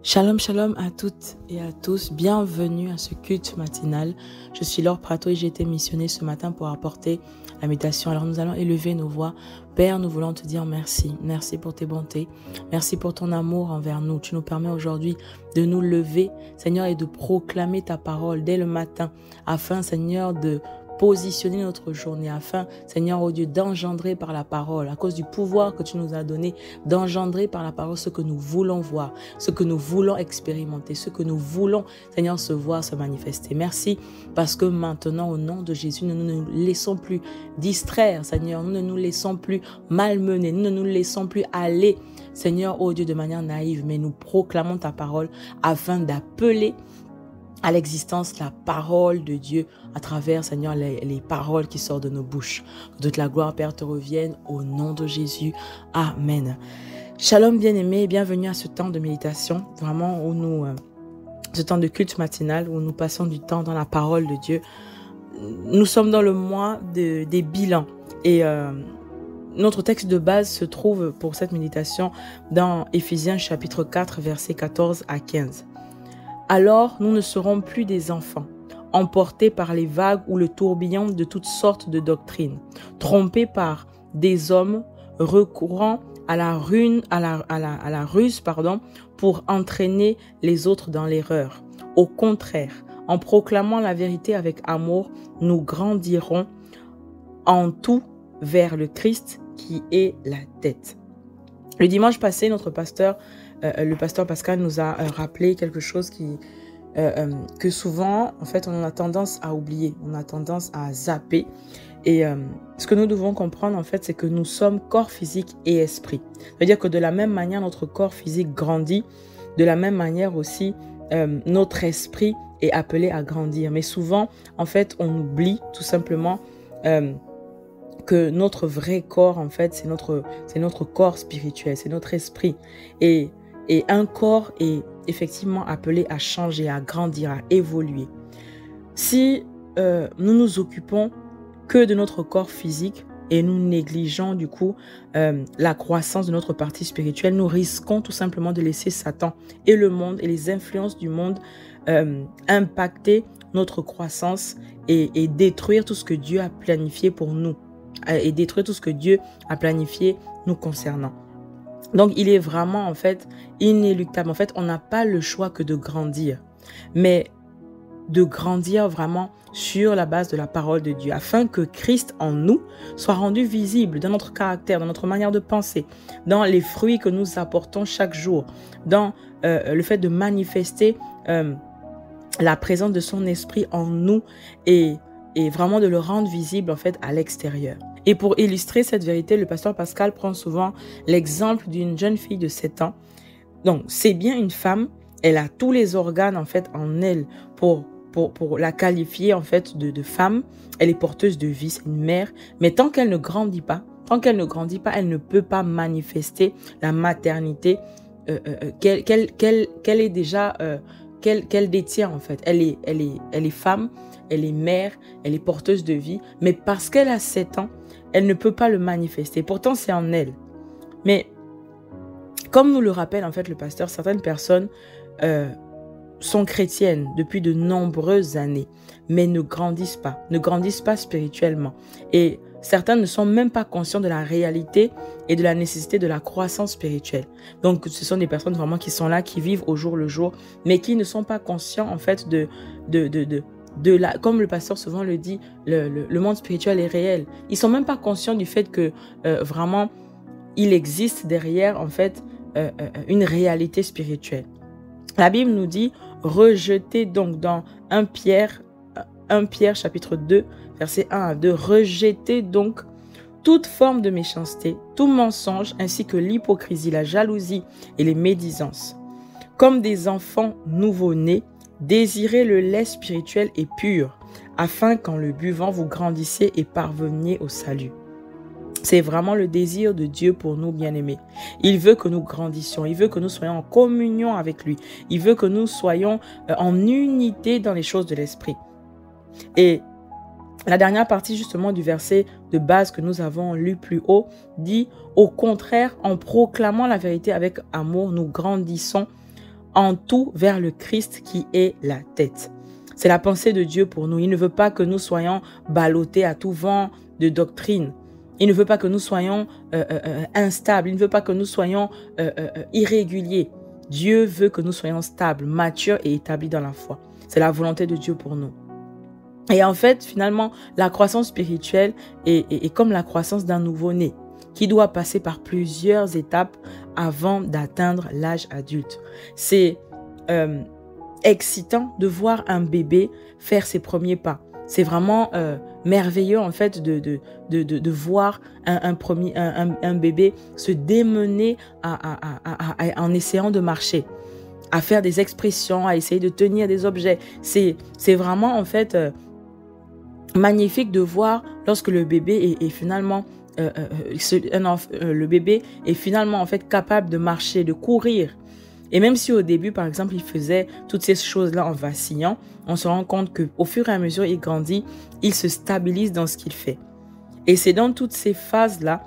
Shalom, shalom à toutes et à tous. Bienvenue à ce culte matinal. Je suis Laure Prato et j'ai été missionnée ce matin pour apporter la méditation. Alors nous allons élever nos voix. Père, nous voulons te dire merci. Merci pour tes bontés. Merci pour ton amour envers nous. Tu nous permets aujourd'hui de nous lever, Seigneur, et de proclamer ta parole dès le matin afin, Seigneur, de positionner notre journée afin, Seigneur, oh Dieu, d'engendrer par la parole, à cause du pouvoir que tu nous as donné, d'engendrer par la parole ce que nous voulons voir, ce que nous voulons expérimenter, ce que nous voulons, Seigneur, se voir, se manifester. Merci parce que maintenant, au nom de Jésus, nous ne nous laissons plus distraire, Seigneur, nous ne nous laissons plus malmener, nous ne nous laissons plus aller, Seigneur, oh Dieu, de manière naïve, mais nous proclamons ta parole afin d'appeler à l'existence la parole de Dieu à travers, Seigneur, les paroles qui sortent de nos bouches. Que toute la gloire, Père, te revienne au nom de Jésus. Amen. Shalom, bien-aimés, bienvenue à ce temps de méditation, vraiment où ce temps de culte matinal, où nous passons du temps dans la parole de Dieu. Nous sommes dans le mois des bilans et notre texte de base se trouve pour cette méditation dans Éphésiens chapitre 4, versets 14 à 15. Alors, nous ne serons plus des enfants, emportés par les vagues ou le tourbillon de toutes sortes de doctrines, trompés par des hommes recourant à la ruse pour entraîner les autres dans l'erreur. Au contraire, en proclamant la vérité avec amour, nous grandirons en tout vers le Christ qui est la tête. Le dimanche passé, notre pasteur, le pasteur Pascal nous a rappelé quelque chose que souvent, en fait, on a tendance à oublier, on a tendance à zapper. Et ce que nous devons comprendre, en fait, c'est que nous sommes corps physique et esprit. C'est-à-dire que de la même manière, notre corps physique grandit, de la même manière aussi, notre esprit est appelé à grandir. Mais souvent, en fait, on oublie tout simplement que notre vrai corps, en fait, c'est notre corps spirituel, c'est notre esprit. Et un corps est effectivement appelé à changer, à grandir, à évoluer. Si nous nous occupons que de notre corps physique et nous négligeons du coup la croissance de notre partie spirituelle, nous risquons tout simplement de laisser Satan et le monde et les influences du monde impacter notre croissance et détruire tout ce que Dieu a planifié pour nous et détruire tout ce que Dieu a planifié nous concernant. Donc, il est vraiment, en fait, inéluctable. En fait, on n'a pas le choix que de grandir, mais de grandir vraiment sur la base de la parole de Dieu, afin que Christ en nous soit rendu visible dans notre caractère, dans notre manière de penser, dans les fruits que nous apportons chaque jour, dans le fait de manifester la présence de son esprit en nous et vraiment de le rendre visible, en fait, à l'extérieur. Et pour illustrer cette vérité, le pasteur Pascal prend souvent l'exemple d'une jeune fille de 7 ans. Donc, c'est bien une femme, elle a tous les organes, en fait, en elle pour la qualifier, en fait, de femme. Elle est porteuse de vie, c'est une mère. Mais tant qu'elle ne grandit pas, elle ne peut pas manifester la maternité qu'elle est déjà, qu'elle détient, en fait. Elle est femme, elle est mère, elle est porteuse de vie. Mais parce qu'elle a 7 ans, elle ne peut pas le manifester. Pourtant, c'est en elle. Mais comme nous le rappelle en fait le pasteur, certaines personnes sont chrétiennes depuis de nombreuses années, mais ne grandissent pas spirituellement. Et certains ne sont même pas conscients de la réalité et de la nécessité de la croissance spirituelle. Donc, ce sont des personnes vraiment qui sont là, qui vivent au jour le jour, mais qui ne sont pas conscients en fait comme le pasteur souvent le dit, le monde spirituel est réel. Ils sont même pas conscients du fait que vraiment il existe derrière en fait une réalité spirituelle. La Bible nous dit rejetez donc dans 1 Pierre chapitre 2 verset 1 à 2, rejetez donc toute forme de méchanceté, tout mensonge ainsi que l'hypocrisie, la jalousie et les médisances. Comme des enfants nouveau-nés, désirez le lait spirituel et pur, afin qu'en le buvant, vous grandissiez et parveniez au salut. C'est vraiment le désir de Dieu pour nous, bien-aimés. Il veut que nous grandissions, il veut que nous soyons en communion avec lui, il veut que nous soyons en unité dans les choses de l'esprit. Et la dernière partie justement du verset de base que nous avons lu plus haut dit « Au contraire, en proclamant la vérité avec amour, nous grandissons en tout vers le Christ qui est la tête. C'est la pensée de Dieu pour nous. Il ne veut pas que nous soyons ballottés à tout vent de doctrine. Il ne veut pas que nous soyons instables. Il ne veut pas que nous soyons irréguliers. Dieu veut que nous soyons stables, matures et établis dans la foi. C'est la volonté de Dieu pour nous. Et en fait, finalement, la croissance spirituelle est comme la croissance d'un nouveau-né qui doit passer par plusieurs étapes avant d'atteindre l'âge adulte. C'est excitant de voir un bébé faire ses premiers pas. C'est vraiment merveilleux en fait de voir un bébé se démener en essayant de marcher, à faire des expressions, à essayer de tenir des objets. C'est vraiment en fait magnifique de voir lorsque le bébé est finalement le bébé est finalement en fait capable de marcher, de courir. Et même si au début, par exemple, il faisait toutes ces choses-là en vacillant, on se rend compte qu'au fur et à mesure il grandit, il se stabilise dans ce qu'il fait. Et c'est dans toutes ces phases-là,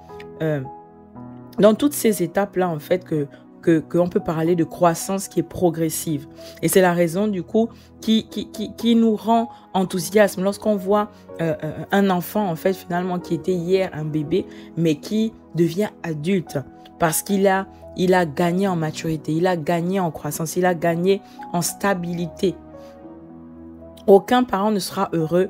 dans toutes ces étapes-là, en fait, qu'on peut parler de croissance qui est progressive. Et c'est la raison, du coup, qui nous rend enthousiasme lorsqu'on voit un enfant, en fait, finalement, qui était hier un bébé, mais qui devient adulte parce qu'il a gagné en maturité, il a gagné en croissance, il a gagné en stabilité. Aucun parent ne sera heureux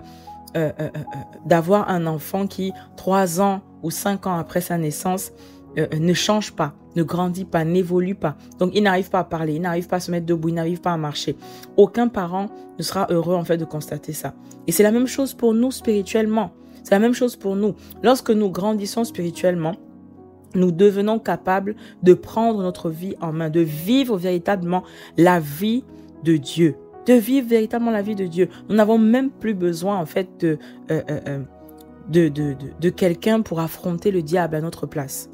d'avoir un enfant qui, 3 ans ou 5 ans après sa naissance, ne change pas, ne grandit pas, n'évolue pas. Donc, il n'arrive pas à parler, il n'arrive pas à se mettre debout, il n'arrive pas à marcher. Aucun parent ne sera heureux, en fait, de constater ça. Et c'est la même chose pour nous spirituellement. C'est la même chose pour nous. Lorsque nous grandissons spirituellement, nous devenons capables de prendre notre vie en main, de vivre véritablement la vie de Dieu. De vivre véritablement la vie de Dieu. Nous n'avons même plus besoin, en fait, de quelqu'un pour affronter le diable à notre place.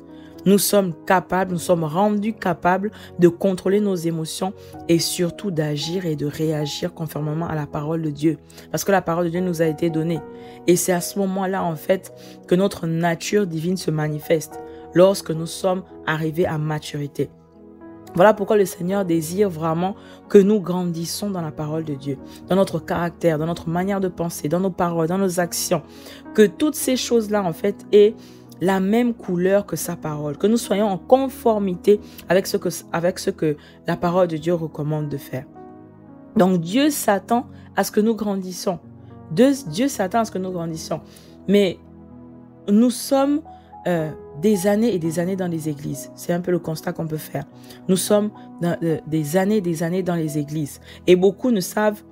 Nous sommes capables, nous sommes rendus capables de contrôler nos émotions et surtout d'agir et de réagir conformément à la parole de Dieu. Parce que la parole de Dieu nous a été donnée. Et c'est à ce moment-là, en fait, que notre nature divine se manifeste, lorsque nous sommes arrivés à maturité. Voilà pourquoi le Seigneur désire vraiment que nous grandissons dans la parole de Dieu, dans notre caractère, dans notre manière de penser, dans nos paroles, dans nos actions. Que toutes ces choses-là, en fait, aient la même couleur que sa parole, que nous soyons en conformité avec ce que la parole de Dieu recommande de faire. Donc Dieu s'attend à ce que nous grandissions. Dieu s'attend à ce que nous grandissions. Mais nous sommes des années et des années dans les églises. C'est un peu le constat qu'on peut faire. Nous sommes des années dans les églises. Et beaucoup ne savent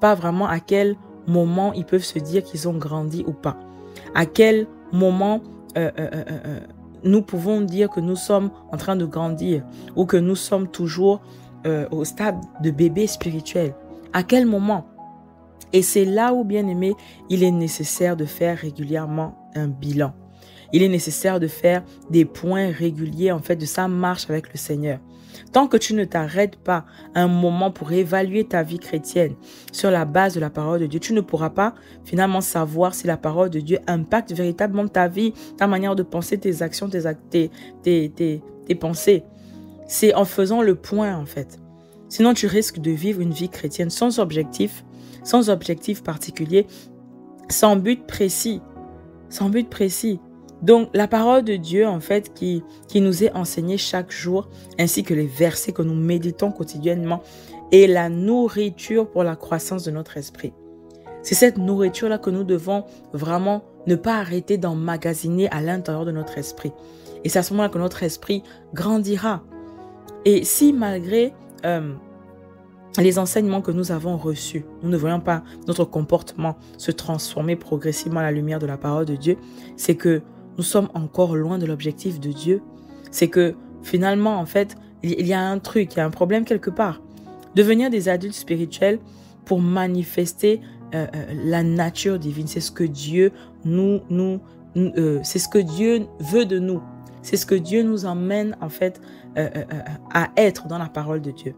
pas vraiment à quel moment ils peuvent se dire qu'ils ont grandi ou pas. À quel moment nous pouvons dire que nous sommes en train de grandir ou que nous sommes toujours au stade de bébé spirituel. À quel moment? Et c'est là où, bien aimé, il est nécessaire de faire régulièrement un bilan. Il est nécessaire de faire des points réguliers, en fait, de sa marche avec le Seigneur. Tant que tu ne t'arrêtes pas un moment pour évaluer ta vie chrétienne sur la base de la parole de Dieu, tu ne pourras pas finalement savoir si la parole de Dieu impacte véritablement ta vie, ta manière de penser, tes actions, tes pensées. C'est en faisant le point, en fait. Sinon, tu risques de vivre une vie chrétienne sans objectif particulier, sans but précis. Donc, la parole de Dieu, en fait, qui nous est enseignée chaque jour, ainsi que les versets que nous méditons quotidiennement, est la nourriture pour la croissance de notre esprit. C'est cette nourriture-là que nous devons vraiment ne pas arrêter d'emmagasiner à l'intérieur de notre esprit. Et c'est à ce moment-là que notre esprit grandira. Et si malgré les enseignements que nous avons reçus, nous ne voyons pas notre comportement se transformer progressivement à la lumière de la parole de Dieu, c'est que nous sommes encore loin de l'objectif de Dieu. C'est que finalement, en fait, il y a un truc, il y a un problème quelque part. Devenir des adultes spirituels pour manifester la nature divine, c'est ce que Dieu c'est ce que Dieu veut de nous. C'est ce que Dieu nous emmène, en fait, à être dans la parole de Dieu.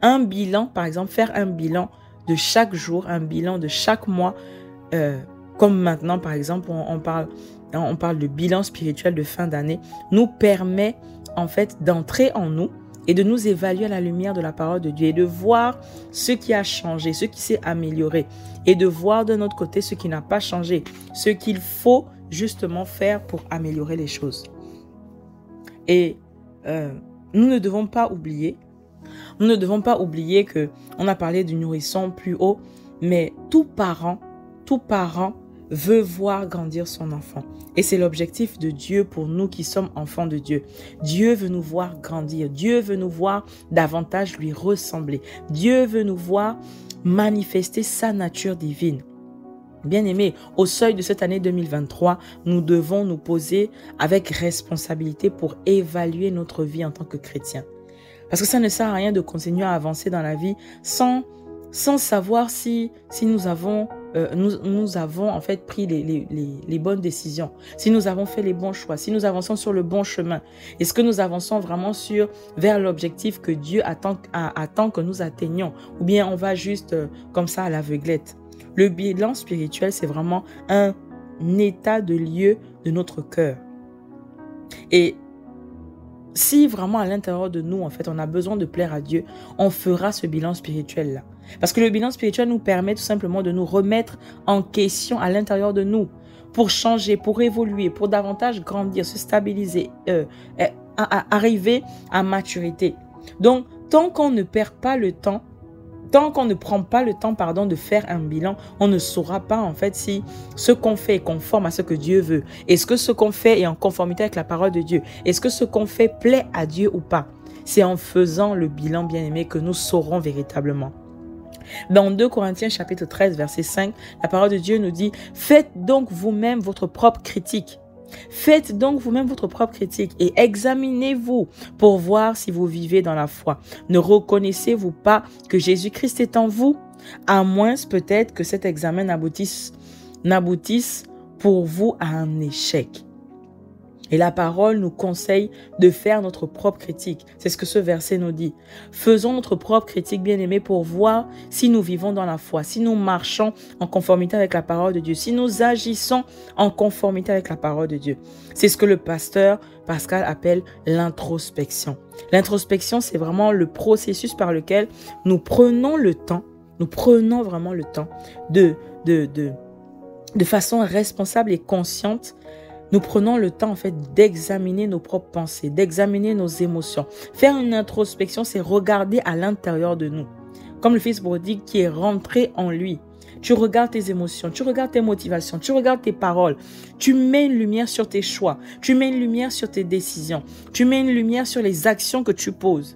Un bilan, par exemple, faire un bilan de chaque jour, un bilan de chaque mois, comme maintenant, par exemple, on parle de bilan spirituel de fin d'année, nous permet en fait d'entrer en nous et de nous évaluer à la lumière de la parole de Dieu et de voir ce qui a changé, ce qui s'est amélioré et de voir de notre côté ce qui n'a pas changé, ce qu'il faut justement faire pour améliorer les choses. Et nous ne devons pas oublier que on a parlé du nourrisson plus haut, mais tout parent veut voir grandir son enfant. Et c'est l'objectif de Dieu pour nous qui sommes enfants de Dieu. Dieu veut nous voir grandir. Dieu veut nous voir davantage lui ressembler. Dieu veut nous voir manifester sa nature divine. Bien-aimés, au seuil de cette année 2023, nous devons nous poser avec responsabilité pour évaluer notre vie en tant que chrétiens. Parce que ça ne sert à rien de continuer à avancer dans la vie sans savoir si nous avons en fait pris les bonnes décisions, si nous avons fait les bons choix, si nous avançons sur le bon chemin. Est-ce que nous avançons vraiment vers l'objectif que Dieu attend que nous atteignions, ou bien on va juste comme ça à l'aveuglette? Le bilan spirituel, c'est vraiment un état de lieu de notre cœur. Et si vraiment à l'intérieur de nous, en fait, on a besoin de plaire à Dieu, on fera ce bilan spirituel-là. Parce que le bilan spirituel nous permet tout simplement de nous remettre en question à l'intérieur de nous pour changer, pour évoluer, pour davantage grandir, se stabiliser, arriver à maturité. Donc, tant qu'on ne perd pas le temps, tant qu'on ne prend pas le temps, de faire un bilan, on ne saura pas en fait si ce qu'on fait est conforme à ce que Dieu veut. Est-ce que ce qu'on fait est en conformité avec la parole de Dieu? Est-ce que ce qu'on fait plaît à Dieu ou pas? C'est en faisant le bilan, bien-aimé, que nous saurons véritablement. Dans 2 Corinthiens chapitre 13, verset 5, la parole de Dieu nous dit « Faites donc vous-même votre propre critique. » Faites donc vous-même votre propre critique et examinez-vous pour voir si vous vivez dans la foi. Ne reconnaissez-vous pas que Jésus-Christ est en vous? À moins peut-être que cet examen n'aboutisse pour vous à un échec. Et la parole nous conseille de faire notre propre critique. C'est ce que ce verset nous dit. Faisons notre propre critique, bien-aimés, pour voir si nous vivons dans la foi, si nous marchons en conformité avec la parole de Dieu, si nous agissons en conformité avec la parole de Dieu. C'est ce que le pasteur Pascal appelle l'introspection. L'introspection, c'est vraiment le processus par lequel nous prenons vraiment le temps de façon responsable et consciente. Nous prenons le temps en fait d'examiner nos propres pensées, d'examiner nos émotions. Faire une introspection, c'est regarder à l'intérieur de nous. Comme le fils prodigue qui est rentré en lui. Tu regardes tes émotions, tu regardes tes motivations, tu regardes tes paroles. Tu mets une lumière sur tes choix, tu mets une lumière sur tes décisions, tu mets une lumière sur les actions que tu poses.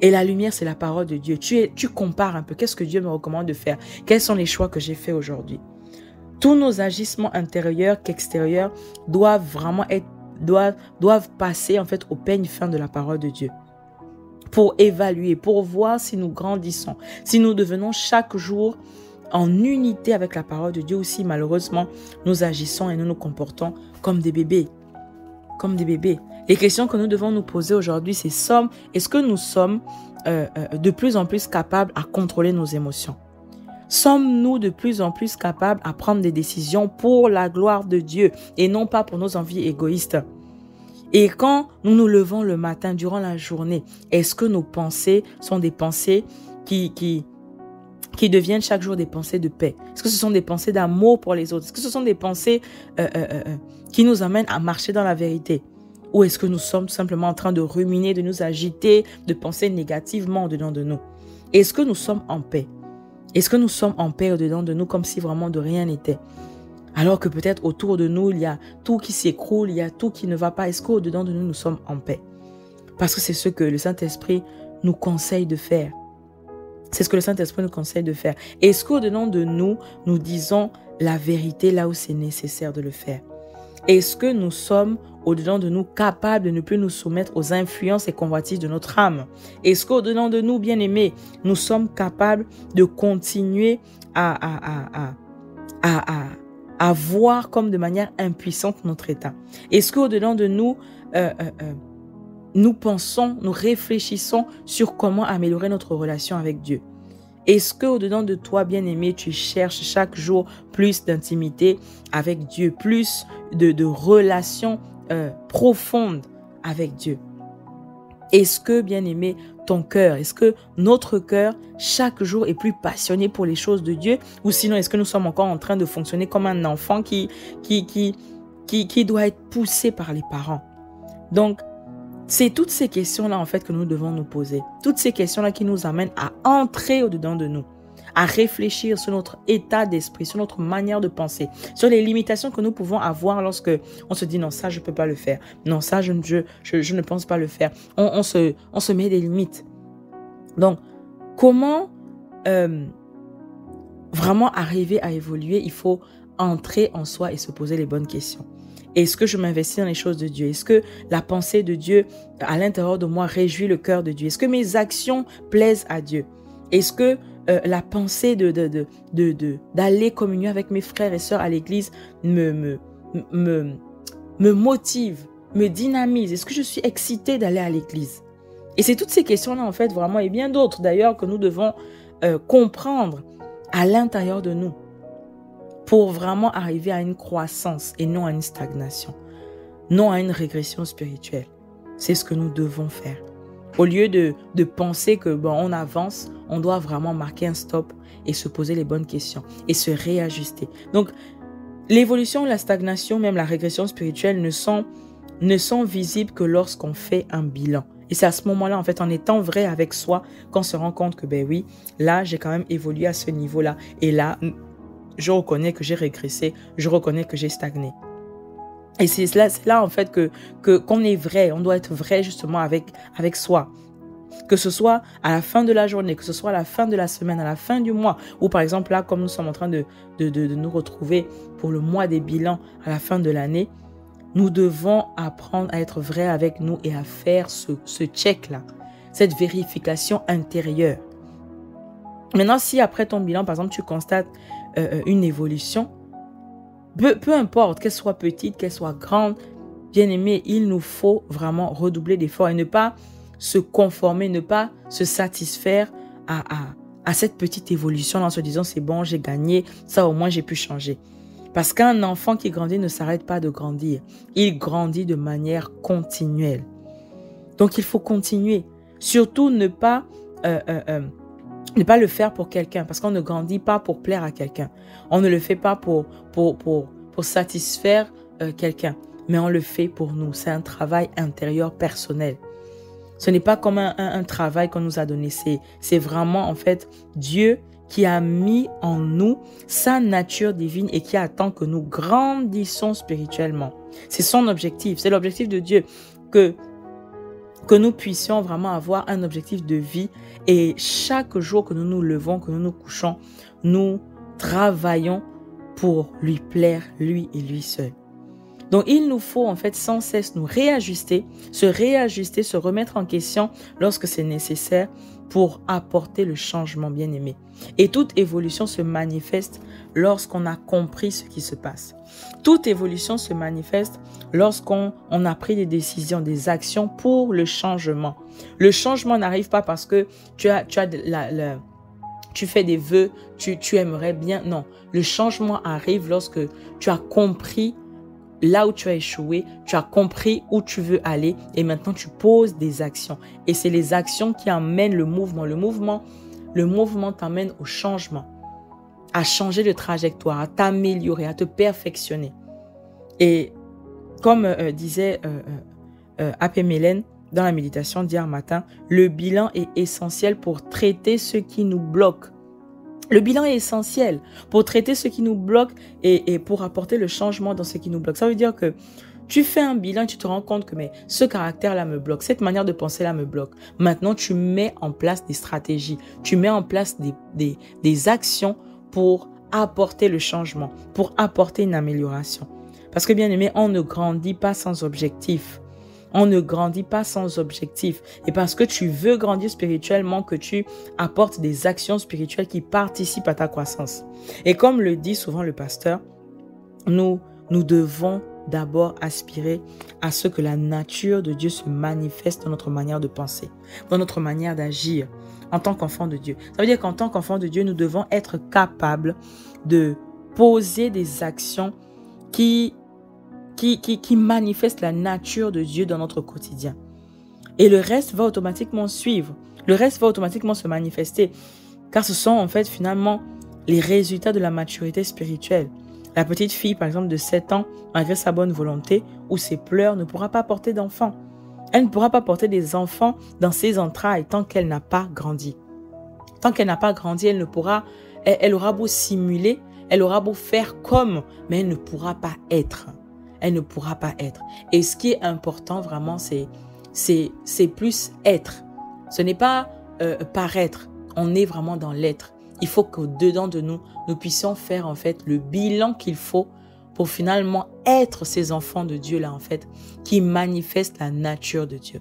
Et la lumière, c'est la parole de Dieu. Tu compares un peu. Qu'est-ce que Dieu me recommande de faire? Quels sont les choix que j'ai faits aujourd'hui? Tous nos agissements intérieurs qu'extérieurs doivent vraiment doivent passer en fait au peigne fin de la parole de Dieu. Pour évaluer, pour voir si nous grandissons, si nous devenons chaque jour en unité avec la parole de Dieu, ou si malheureusement nous agissons et nous nous comportons comme des bébés. Comme des bébés. Les questions que nous devons nous poser aujourd'hui, c'est est-ce que nous sommes de plus en plus capables à contrôler nos émotions? Sommes-nous de plus en plus capables à prendre des décisions pour la gloire de Dieu et non pas pour nos envies égoïstes? Et quand nous nous levons le matin durant la journée, est-ce que nos pensées sont des pensées qui deviennent chaque jour des pensées de paix? Est-ce que ce sont des pensées d'amour pour les autres? Est-ce que ce sont des pensées qui nous amènent à marcher dans la vérité? Ou est-ce que nous sommes tout simplement en train de ruminer, de nous agiter, de penser négativement au-dedans de nous? Est-ce que nous sommes en paix? Est-ce que nous sommes en paix au-dedans de nous comme si vraiment de rien n'était? Alors que peut-être autour de nous, il y a tout qui s'écroule, il y a tout qui ne va pas. Est-ce qu'au-dedans de nous, nous sommes en paix? Parce que c'est ce que le Saint-Esprit nous conseille de faire. C'est ce que le Saint-Esprit nous conseille de faire. Est-ce qu'au-dedans de nous, nous disons la vérité là où c'est nécessaire de le faire? Est-ce que nous sommes au-dedans de nous capables de ne plus nous soumettre aux influences et convoitises de notre âme? Est-ce qu'au-dedans de nous, bien-aimés, nous sommes capables de continuer à voir comme de manière impuissante notre état? Est-ce qu'au-dedans de nous, nous pensons, nous réfléchissons sur comment améliorer notre relation avec Dieu? Est-ce qu'au-dedans de toi, bien-aimé, tu cherches chaque jour plus d'intimité avec Dieu, plus de relations profondes avec Dieu? Est-ce que, bien-aimé, ton cœur, est-ce que notre cœur, chaque jour, est plus passionné pour les choses de Dieu? Ou sinon, est-ce que nous sommes encore en train de fonctionner comme un enfant qui doit être poussé par les parents? Donc, c'est toutes ces questions-là, en fait, que nous devons nous poser. Toutes ces questions-là qui nous amènent à entrer au-dedans de nous, à réfléchir sur notre état d'esprit, sur notre manière de penser, sur les limitations que nous pouvons avoir lorsque on se dit non, ça, je ne peux pas le faire. Non, ça, je ne pense pas le faire. On se met des limites. Donc, comment vraiment arriver à évoluer? Il faut entrer en soi et se poser les bonnes questions. Est-ce que je m'investis dans les choses de Dieu? Est-ce que la pensée de Dieu à l'intérieur de moi réjouit le cœur de Dieu? Est-ce que mes actions plaisent à Dieu? Est-ce que la pensée d'aller communier avec mes frères et sœurs à l'église me motive, me dynamise? Est-ce que je suis excitée d'aller à l'église? Et c'est toutes ces questions-là, en fait, vraiment, et bien d'autres d'ailleurs, que nous devons comprendre à l'intérieur de nous, pour vraiment arriver à une croissance et non à une stagnation, non à une régression spirituelle. C'est ce que nous devons faire. Au lieu de penser que on avance, on doit vraiment marquer un stop et se poser les bonnes questions et se réajuster. Donc, l'évolution, la stagnation, même la régression spirituelle ne sont visibles que lorsqu'on fait un bilan. Et c'est à ce moment-là, en fait, en étant vrai avec soi, qu'on se rend compte que, oui, là, j'ai quand même évolué à ce niveau-là. Et là, je reconnais que j'ai régressé, je reconnais que j'ai stagné. Et c'est là en fait qu'on est vrai, on doit être vrai justement avec soi. Que ce soit à la fin de la journée, que ce soit à la fin de la semaine, à la fin du mois, ou par exemple là, comme nous sommes en train de nous retrouver pour le mois des bilans à la fin de l'année, nous devons apprendre à être vrai avec nous et à faire ce check-là, cette vérification intérieure. Maintenant, si après ton bilan, par exemple, tu constates une évolution, peu importe, qu'elle soit petite, qu'elle soit grande, bien aimé, il nous faut vraiment redoubler d'efforts et ne pas se conformer, ne pas se satisfaire à cette petite évolution en se disant c'est bon, j'ai gagné, ça au moins j'ai pu changer. Parce qu'un enfant qui grandit ne s'arrête pas de grandir, il grandit de manière continuelle. Donc il faut continuer, surtout ne pas le faire pour quelqu'un, parce qu'on ne grandit pas pour plaire à quelqu'un. On ne le fait pas pour satisfaire quelqu'un, mais on le fait pour nous. C'est un travail intérieur personnel. Ce n'est pas comme un travail qu'on nous a donné. C'est vraiment, en fait, Dieu qui a mis en nous sa nature divine et qui attend que nous grandissons spirituellement. C'est son objectif. C'est l'objectif de Dieu que nous puissions vraiment avoir un objectif de vie et chaque jour que nous nous levons, que nous nous couchons, nous travaillons pour lui plaire, lui et lui seul. Donc, il nous faut en fait sans cesse nous réajuster, se remettre en question lorsque c'est nécessaire pour apporter le changement bien-aimé. Et toute évolution se manifeste lorsqu'on a compris ce qui se passe. Toute évolution se manifeste lorsqu'on a pris des décisions, des actions pour le changement. Le changement n'arrive pas parce que tu fais des vœux, tu aimerais bien. Non, le changement arrive lorsque tu as compris là où tu as échoué, tu as compris où tu veux aller et maintenant tu poses des actions. Et c'est les actions qui amènent le mouvement. Le mouvement t'amène au changement, à changer de trajectoire, à t'améliorer, à te perfectionner. Et comme disait A.P. Melen dans la méditation d'hier matin, le bilan est essentiel pour traiter ce qui nous bloque. Le bilan est essentiel pour traiter ce qui nous bloque et pour apporter le changement dans ce qui nous bloque. Ça veut dire que tu fais un bilan et tu te rends compte que ce caractère-là me bloque, cette manière de penser-là me bloque. Maintenant, tu mets en place des stratégies, tu mets en place des actions pour apporter le changement, pour apporter une amélioration. Parce que bien aimé, on ne grandit pas sans objectif. On ne grandit pas sans objectif. Et parce que tu veux grandir spirituellement, que tu apportes des actions spirituelles qui participent à ta croissance. Et comme le dit souvent le pasteur, nous devons d'abord aspirer à ce que la nature de Dieu se manifeste dans notre manière de penser, dans notre manière d'agir en tant qu'enfant de Dieu. Ça veut dire qu'en tant qu'enfant de Dieu, nous devons être capables de poser des actions qui manifeste la nature de Dieu dans notre quotidien. Et le reste va automatiquement suivre. Le reste va automatiquement se manifester. Car ce sont en fait finalement les résultats de la maturité spirituelle. La petite fille, par exemple, de 7 ans, malgré sa bonne volonté ou ses pleurs, ne pourra pas porter d'enfants. Elle ne pourra pas porter des enfants dans ses entrailles tant qu'elle n'a pas grandi. Tant qu'elle n'a pas grandi, elle aura beau simuler, elle aura beau faire comme, mais elle ne pourra pas être. Elle ne pourra pas être. Et ce qui est important vraiment, c'est plus être. Ce n'est pas paraître. On est vraiment dans l'être. Il faut qu'au-dedans de nous, nous puissions faire en fait le bilan qu'il faut pour finalement être ces enfants de Dieu là en fait, qui manifestent la nature de Dieu.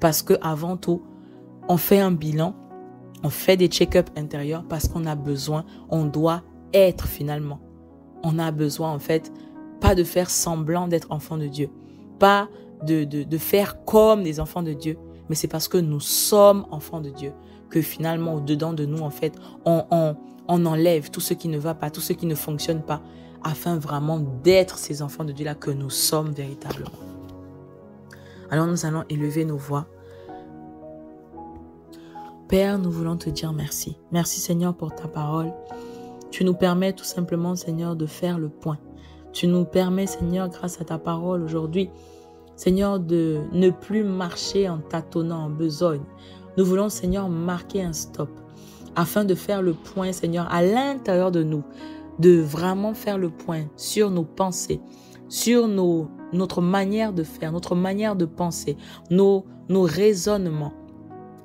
Parce que avant tout, on fait un bilan, on fait des check-up intérieurs parce qu'on a besoin, on doit être finalement. On a besoin en fait, pas de faire semblant d'être enfant de Dieu, pas de faire comme des enfants de Dieu, mais c'est parce que nous sommes enfants de Dieu que finalement au-dedans de nous en fait, on enlève tout ce qui ne va pas, tout ce qui ne fonctionne pas, afin vraiment d'être ces enfants de Dieu là que nous sommes véritablement. Alors nous allons élever nos voix. Père, nous voulons te dire merci. Merci Seigneur pour ta parole. Tu nous permets tout simplement Seigneur de faire le point. Tu nous permets Seigneur grâce à ta parole aujourd'hui Seigneur de ne plus marcher en tâtonnant, en besogne. Nous voulons Seigneur marquer un stop afin de faire le point Seigneur à l'intérieur de nous, de vraiment faire le point sur nos pensées, sur notre manière de faire, notre manière de penser, nos raisonnements,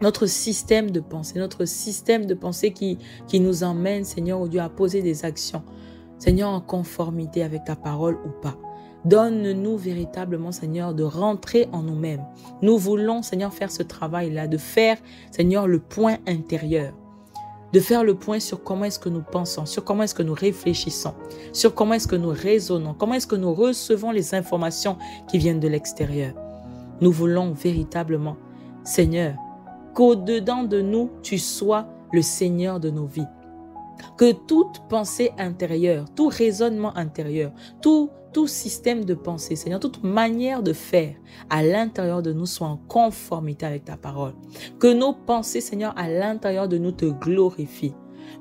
notre système de pensée qui nous emmène, Seigneur, au Dieu, à poser des actions, Seigneur, en conformité avec ta parole ou pas. Donne-nous véritablement, Seigneur, de rentrer en nous-mêmes. Nous voulons, Seigneur, faire ce travail-là, de faire, Seigneur, le point intérieur. De faire le point sur comment est-ce que nous pensons, sur comment est-ce que nous réfléchissons, sur comment est-ce que nous raisonnons, comment est-ce que nous recevons les informations qui viennent de l'extérieur. Nous voulons véritablement, Seigneur, qu'au-dedans de nous, tu sois le Seigneur de nos vies. Que toute pensée intérieure, tout raisonnement intérieur, tout système de pensée, Seigneur, toute manière de faire à l'intérieur de nous soit en conformité avec ta parole. Que nos pensées, Seigneur, à l'intérieur de nous te glorifient.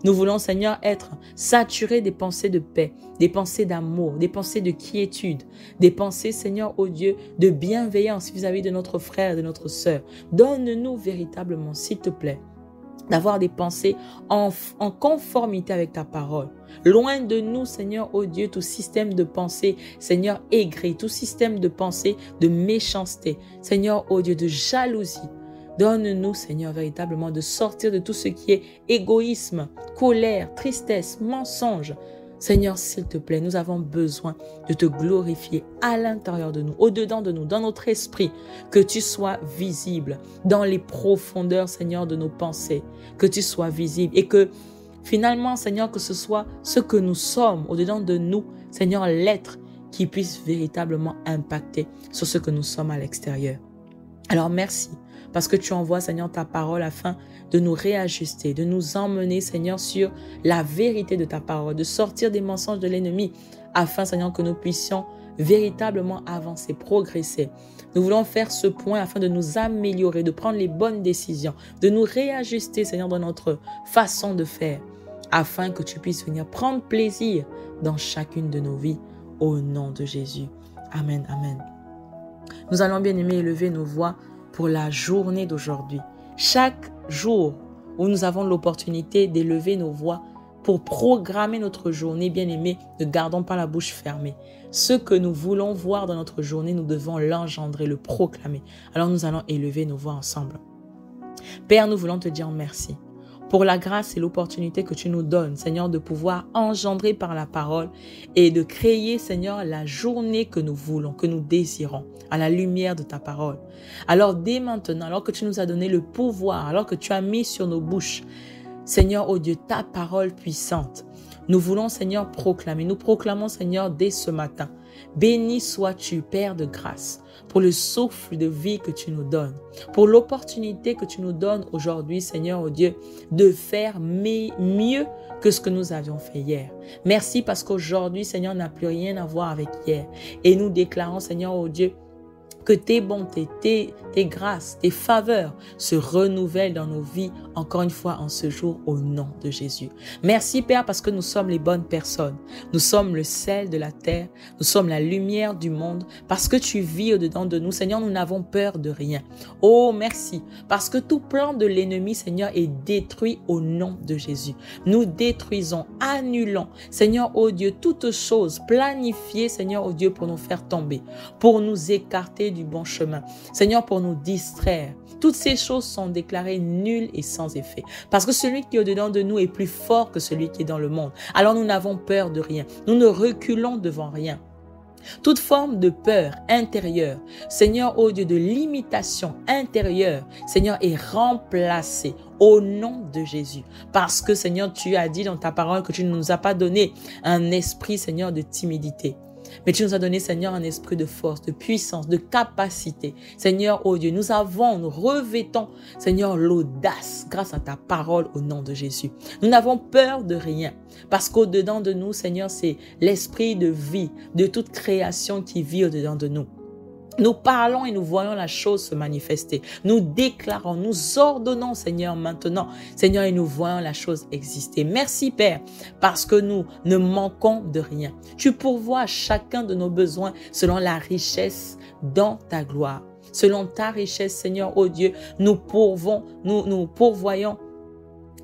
Nous voulons, Seigneur, être saturés des pensées de paix, des pensées d'amour, des pensées de quiétude, des pensées, Seigneur, ô Dieu, de bienveillance vis-à-vis de notre frère et de notre sœur. Donne-nous véritablement, s'il te plaît, d'avoir des pensées en conformité avec ta parole. Loin de nous, Seigneur, ô Dieu, tout système de pensée, Seigneur, aigri, tout système de pensée de méchanceté, Seigneur, ô Dieu, de jalousie. Donne-nous, Seigneur, véritablement de sortir de tout ce qui est égoïsme, colère, tristesse, mensonge. Seigneur, s'il te plaît, nous avons besoin de te glorifier à l'intérieur de nous, au-dedans de nous, dans notre esprit, que tu sois visible dans les profondeurs, Seigneur, de nos pensées, que tu sois visible et que finalement, Seigneur, que ce soit ce que nous sommes au-dedans de nous, Seigneur, l'être qui puisse véritablement impacter sur ce que nous sommes à l'extérieur. Alors merci. Parce que tu envoies, Seigneur, ta parole afin de nous réajuster, de nous emmener, Seigneur, sur la vérité de ta parole, de sortir des mensonges de l'ennemi, afin, Seigneur, que nous puissions véritablement avancer, progresser. Nous voulons faire ce point afin de nous améliorer, de prendre les bonnes décisions, de nous réajuster, Seigneur, dans notre façon de faire, afin que tu puisses venir prendre plaisir dans chacune de nos vies, au nom de Jésus. Amen, amen. Nous allons bien aimer élever nos voix pour la journée d'aujourd'hui. Chaque jour où nous avons l'opportunité d'élever nos voix pour programmer notre journée, bien aimée, ne gardons pas la bouche fermée. Ce que nous voulons voir dans notre journée, nous devons l'engendrer, le proclamer. Alors nous allons élever nos voix ensemble. Père, nous voulons te dire merci pour la grâce et l'opportunité que tu nous donnes, Seigneur, de pouvoir engendrer par la parole et de créer, Seigneur, la journée que nous voulons, que nous désirons, à la lumière de ta parole. Alors, dès maintenant, alors que tu nous as donné le pouvoir, alors que tu as mis sur nos bouches, Seigneur, ô Dieu, ta parole puissante, nous voulons, Seigneur, proclamer. Nous proclamons, Seigneur, dès ce matin. Béni sois-tu, Père de grâce, pour le souffle de vie que tu nous donnes, pour l'opportunité que tu nous donnes aujourd'hui, Seigneur, ô Dieu, de faire mieux que ce que nous avions fait hier. Merci parce qu'aujourd'hui, Seigneur, n'a plus rien à voir avec hier. Et nous déclarons, Seigneur, ô Dieu, Que tes bontés, tes grâces, tes faveurs se renouvellent dans nos vies, encore une fois en ce jour, au nom de Jésus. Merci Père parce que nous sommes les bonnes personnes. Nous sommes le sel de la terre. Nous sommes la lumière du monde. Parce que tu vis au-dedans de nous, Seigneur, nous n'avons peur de rien. Oh, merci. Parce que tout plan de l'ennemi, Seigneur, est détruit au nom de Jésus. Nous détruisons, annulons, Seigneur, oh Dieu, toutes choses planifiées, Seigneur, oh Dieu, pour nous faire tomber, pour nous écarter du bon chemin. Seigneur, pour nous distraire. Toutes ces choses sont déclarées nulles et sans effet. Parce que celui qui est au-dedans de nous est plus fort que celui qui est dans le monde. Alors nous n'avons peur de rien. Nous ne reculons devant rien. Toute forme de peur intérieure, Seigneur, oh Dieu, de limitation intérieure, Seigneur, est remplacée au nom de Jésus. Parce que, Seigneur, tu as dit dans ta parole que tu ne nous as pas donné un esprit, Seigneur, de timidité. Mais tu nous as donné, Seigneur, un esprit de force, de puissance, de capacité. Seigneur, oh Dieu, nous revêtons, Seigneur, l'audace grâce à ta parole au nom de Jésus. Nous n'avons peur de rien parce qu'au-dedans de nous, Seigneur, c'est l'esprit de vie, de toute création qui vit au-dedans de nous. Nous parlons et nous voyons la chose se manifester. Nous déclarons, nous ordonnons, Seigneur, maintenant, Seigneur, et nous voyons la chose exister. Merci, Père, parce que nous ne manquons de rien. Tu pourvois à chacun de nos besoins selon la richesse dans ta gloire. Selon ta richesse, Seigneur, oh Dieu, nous pourvoyons,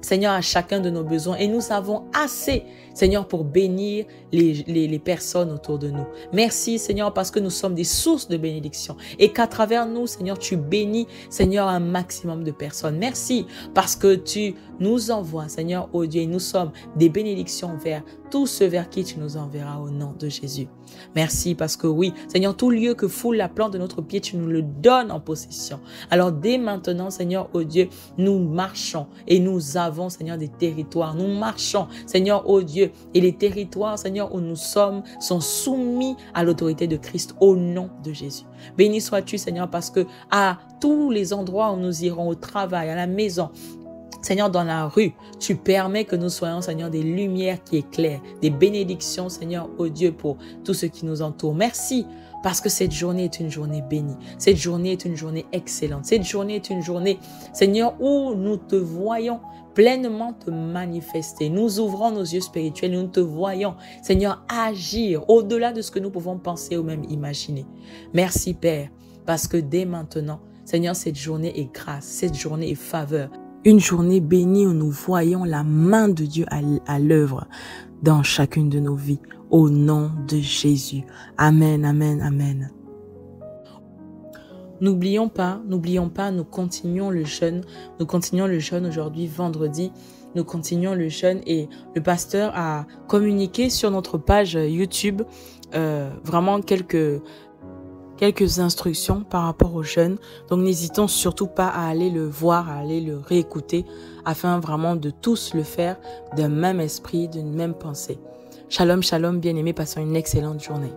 Seigneur, à chacun de nos besoins. Et nous avons assez, Seigneur, pour bénir les personnes autour de nous. Merci, Seigneur, parce que nous sommes des sources de bénédiction. Et qu'à travers nous, Seigneur, tu bénis, Seigneur, un maximum de personnes. Merci, parce que tu nous envoies, Seigneur, oh Dieu, et nous sommes des bénédictions vers tous ceux vers qui tu nous enverras au nom de Jésus. Merci, parce que oui, Seigneur, tout lieu que foule la plante de notre pied, tu nous le donnes en possession. Alors, dès maintenant, Seigneur, oh Dieu, nous marchons et nous avons, Seigneur, des territoires. Nous marchons, Seigneur, oh Dieu, et les territoires, Seigneur, où nous sommes, sont soumis à l'autorité de Christ au nom de Jésus. Béni sois-tu, Seigneur, parce que à tous les endroits où nous irons, au travail, à la maison, Seigneur, dans la rue, tu permets que nous soyons, Seigneur, des lumières qui éclairent, des bénédictions, Seigneur, oh Dieu, pour tout ce qui nous entoure. Merci, parce que cette journée est une journée bénie. Cette journée est une journée excellente. Cette journée est une journée, Seigneur, où nous te voyons pleinement te manifester. Nous ouvrons nos yeux spirituels et nous te voyons, Seigneur, agir au-delà de ce que nous pouvons penser ou même imaginer. Merci, Père, parce que dès maintenant, Seigneur, cette journée est grâce, cette journée est faveur. Une journée bénie où nous voyons la main de Dieu à l'œuvre dans chacune de nos vies. Au nom de Jésus. Amen, amen, amen. N'oublions pas, nous continuons le jeûne. Nous continuons le jeûne aujourd'hui, vendredi. Nous continuons le jeûne et le pasteur a communiqué sur notre page YouTube vraiment quelques instructions par rapport au jeûne. Donc, n'hésitons surtout pas à aller le voir, à aller le réécouter, afin vraiment de tous le faire d'un même esprit, d'une même pensée. Shalom, shalom, bien-aimés, passons une excellente journée.